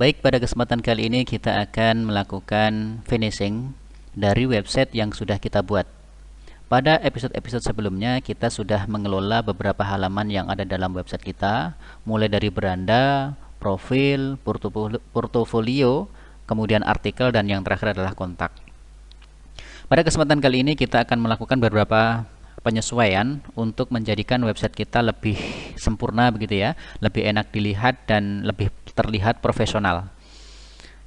Baik, pada kesempatan kali ini kita akan melakukan finishing dari website yang sudah kita buat. Pada episode-episode sebelumnya kita sudah mengelola beberapa halaman yang ada dalam website kita, mulai dari beranda, profil, portofolio, kemudian artikel, dan yang terakhir adalah kontak. Pada kesempatan kali ini kita akan melakukan beberapa penyesuaian untuk menjadikan website kita lebih sempurna begitu ya, lebih enak dilihat dan lebih terlihat profesional.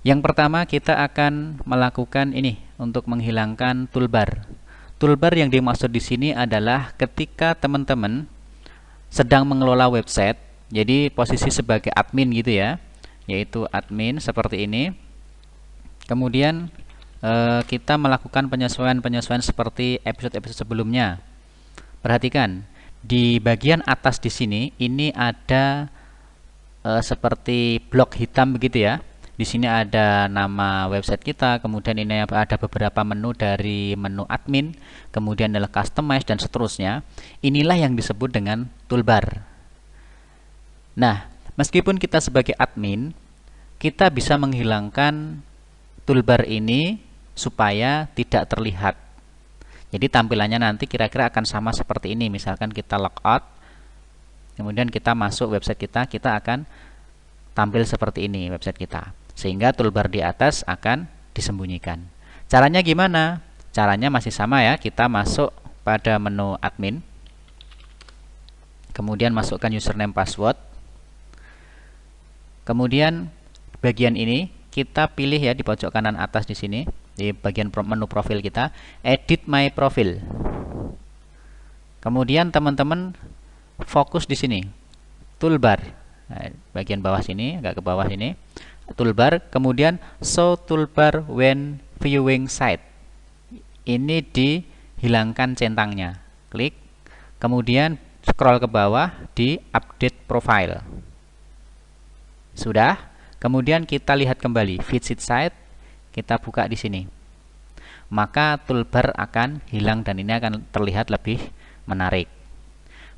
Yang pertama kita akan melakukan ini untuk menghilangkan toolbar. Toolbar yang dimaksud di sini adalah ketika teman-teman sedang mengelola website, jadi posisi sebagai admin gitu ya, yaitu admin seperti ini. Kemudian kita melakukan penyesuaian-penyesuaian seperti episode-episode sebelumnya. Perhatikan di bagian atas di sini ini ada seperti blok hitam begitu ya. Di sini ada nama website kita, kemudian ini ada beberapa menu dari menu admin, kemudian adalah customize dan seterusnya. Inilah yang disebut dengan toolbar. Nah, meskipun kita sebagai admin, kita bisa menghilangkan toolbar ini supaya tidak terlihat. Jadi tampilannya nanti kira-kira akan sama seperti ini. Misalkan kita logout, kemudian kita masuk website kita akan tampil seperti ini website kita. Sehingga toolbar di atas akan disembunyikan. Caranya gimana? Caranya masih sama ya. Kita masuk pada menu admin. Kemudian masukkan username password. Kemudian bagian ini kita pilih ya di pojok kanan atas di sini. Di bagian menu profil kita, edit my profile. Kemudian teman-teman fokus di sini, toolbar. Nah, bagian bawah sini, agak ke bawah sini, toolbar. Kemudian show toolbar when viewing site. Ini dihilangkan centangnya. Klik. Kemudian scroll ke bawah di update profile. Sudah. Kemudian kita lihat kembali visit site. Kita buka di sini, maka toolbar akan hilang dan ini akan terlihat lebih menarik.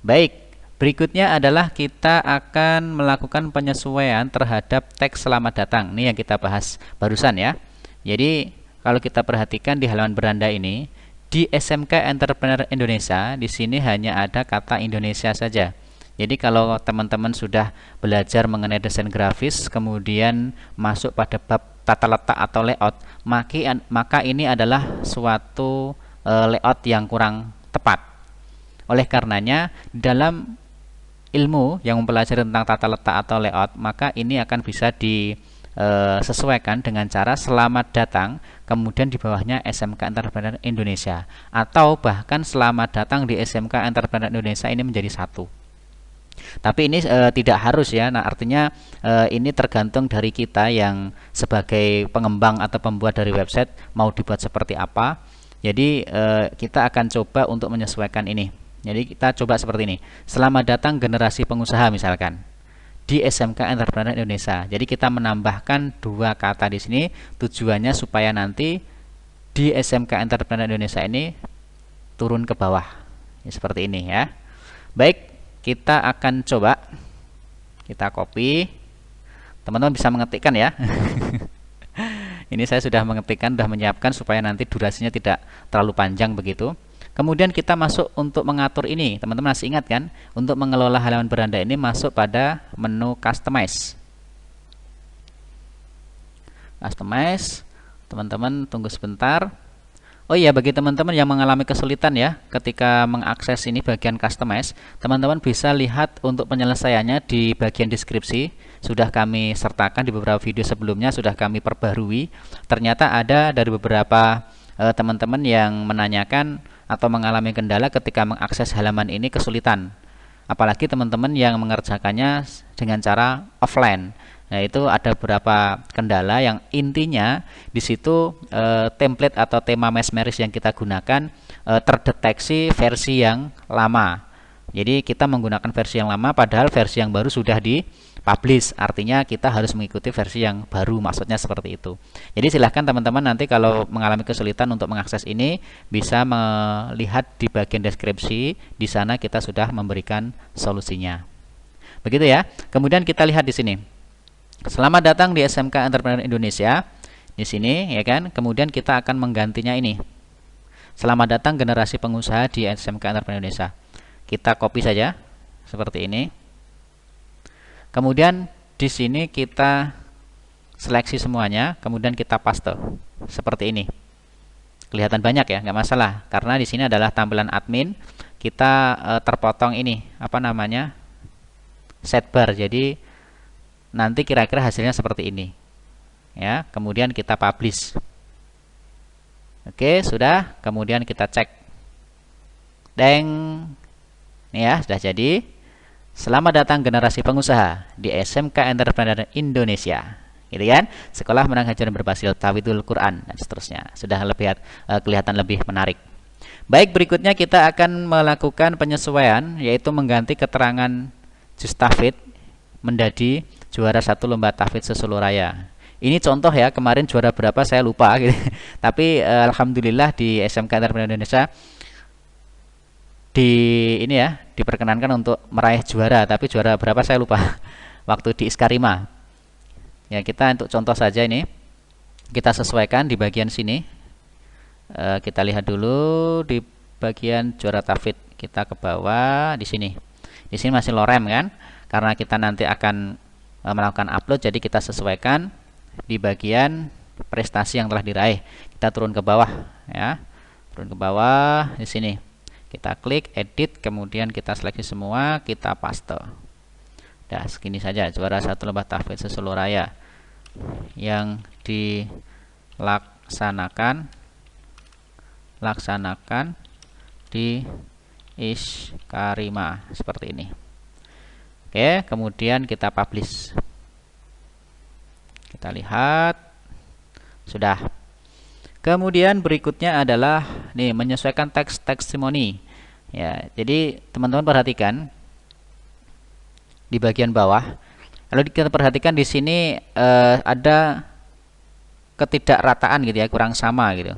Baik, berikutnya adalah kita akan melakukan penyesuaian terhadap teks selamat datang. Ini yang kita bahas barusan ya. Jadi kalau kita perhatikan di halaman beranda ini, di SMK Entrepreneur Indonesia di sini hanya ada kata Indonesia saja. Jadi kalau teman-teman sudah belajar mengenai desain grafis, kemudian masuk pada bab tata letak atau layout, maka ini adalah suatu layout yang kurang tepat. Oleh karenanya, dalam ilmu yang mempelajari tentang tata letak atau layout, maka ini akan bisa disesuaikan dengan cara selamat datang, kemudian di bawahnya SMK Entrepreneur Indonesia, atau bahkan selamat datang di SMK Entrepreneur Indonesia ini menjadi satu. Tapi ini tidak harus ya. Nah, artinya ini tergantung dari kita yang sebagai pengembang atau pembuat dari website mau dibuat seperti apa. Jadi kita akan coba untuk menyesuaikan ini. Jadi kita coba seperti ini. Selamat datang generasi pengusaha misalkan di SMK Entrepreneur Indonesia. Jadi kita menambahkan dua kata di sini tujuannya supaya nanti di SMK Entrepreneur Indonesia ini turun ke bawah. Ya, seperti ini ya. Baik. Kita akan coba, kita copy, teman-teman bisa mengetikkan ya. Ini saya sudah mengetikkan, sudah menyiapkan supaya nanti durasinya tidak terlalu panjang begitu. Kemudian kita masuk untuk mengatur ini, teman-teman masih ingat kan? Untuk mengelola halaman beranda ini masuk pada menu customize. Customize, teman-teman tunggu sebentar. Oh iya, bagi teman-teman yang mengalami kesulitan ya ketika mengakses ini bagian customize, teman-teman bisa lihat untuk penyelesaiannya di bagian deskripsi. Sudah kami sertakan di beberapa video sebelumnya, sudah kami perbarui. Ternyata ada dari beberapa teman-teman yang menanyakan atau mengalami kendala ketika mengakses halaman ini kesulitan. Apalagi teman-teman yang mengerjakannya dengan cara offline. Nah, itu ada beberapa kendala yang intinya di situ template atau tema mesmeris yang kita gunakan terdeteksi versi yang lama. Jadi kita menggunakan versi yang lama padahal versi yang baru sudah dipublish. Artinya kita harus mengikuti versi yang baru, maksudnya seperti itu. Jadi silahkan teman-teman nanti kalau mengalami kesulitan untuk mengakses ini bisa melihat di bagian deskripsi. Di sana kita sudah memberikan solusinya. Begitu ya. Kemudian kita lihat di sini. Selamat datang di SMK Entrepreneur Indonesia. Di sini ya kan, kemudian kita akan menggantinya ini. Selamat datang generasi pengusaha di SMK Entrepreneur Indonesia. Kita copy saja seperti ini. Kemudian di sini kita seleksi semuanya, kemudian kita paste seperti ini. Kelihatan banyak ya, nggak masalah, karena di sini adalah tampilan admin. Kita terpotong ini, apa namanya, sidebar. Jadi nanti kira-kira hasilnya seperti ini. Ya, kemudian kita publish. Oke, sudah. Kemudian kita cek. Deng. Nih ya, sudah jadi. Selamat datang generasi pengusaha di SMK Entrepreneur Indonesia. Gitu kan? Sekolah Menengah Ajaran Berbasis Tafidul Quran dan seterusnya. Sudah lebih kelihatan lebih menarik. Baik, berikutnya kita akan melakukan penyesuaian, yaitu mengganti keterangan juz tahfidz menjadi juara 1 lomba tahfidz seseluruh raya. Ini contoh ya, kemarin juara berapa saya lupa gitu. Tapi alhamdulillah di SMK Entrepreneur Indonesia ini ya diperkenankan untuk meraih juara, tapi juara berapa saya lupa. Waktu di Iskarima. Ya, kita untuk contoh saja ini. Kita sesuaikan di bagian sini. Kita lihat dulu di bagian juara tahfidz, kita ke bawah di sini. Di sini masih lorem kan? Karena kita nanti akan melakukan upload, jadi kita sesuaikan di bagian prestasi yang telah diraih. Kita turun ke bawah ya. Turun ke bawah di sini. Kita klik edit, kemudian kita seleksi semua, kita paste. Dah, segini saja, juara 1 lomba tahfidz seseluruh raya yang dilaksanakan di Iskarima seperti ini. Oke, kemudian kita publish. Kita lihat sudah. Kemudian berikutnya adalah nih, menyesuaikan teks testimoni. Ya, jadi teman-teman perhatikan di bagian bawah. Kalau kita perhatikan di sini ada ketidakrataan gitu ya, kurang sama gitu.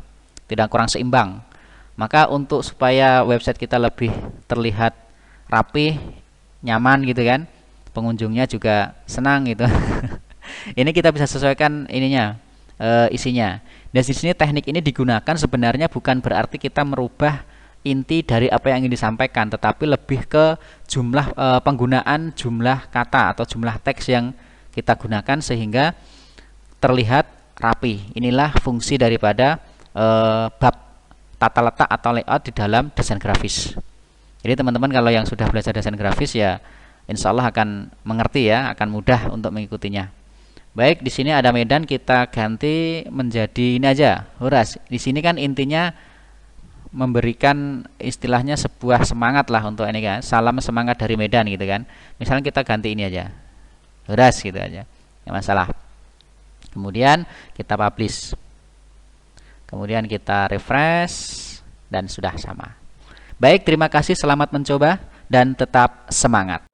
Tidak kurang seimbang. Maka untuk supaya website kita lebih terlihat rapi, nyaman gitu kan, pengunjungnya juga senang gitu. Ini kita bisa sesuaikan ininya, isinya. Dan di sini teknik ini digunakan sebenarnya bukan berarti kita merubah inti dari apa yang ingin disampaikan, tetapi lebih ke jumlah penggunaan jumlah kata atau jumlah teks yang kita gunakan sehingga terlihat rapi. Inilah fungsi daripada bab tata letak atau layout di dalam desain grafis. Jadi teman-teman kalau yang sudah belajar desain grafis ya insya Allah akan mengerti ya, akan mudah untuk mengikutinya. Baik, di sini ada Medan, kita ganti menjadi ini aja, Huras. Di sini kan intinya memberikan istilahnya sebuah semangat lah untuk ini kan, salam semangat dari Medan gitu kan. Misalnya kita ganti ini aja, Huras gitu aja, nggak masalah. Kemudian kita publish, kemudian kita refresh dan sudah sama. Baik, terima kasih, selamat mencoba dan tetap semangat.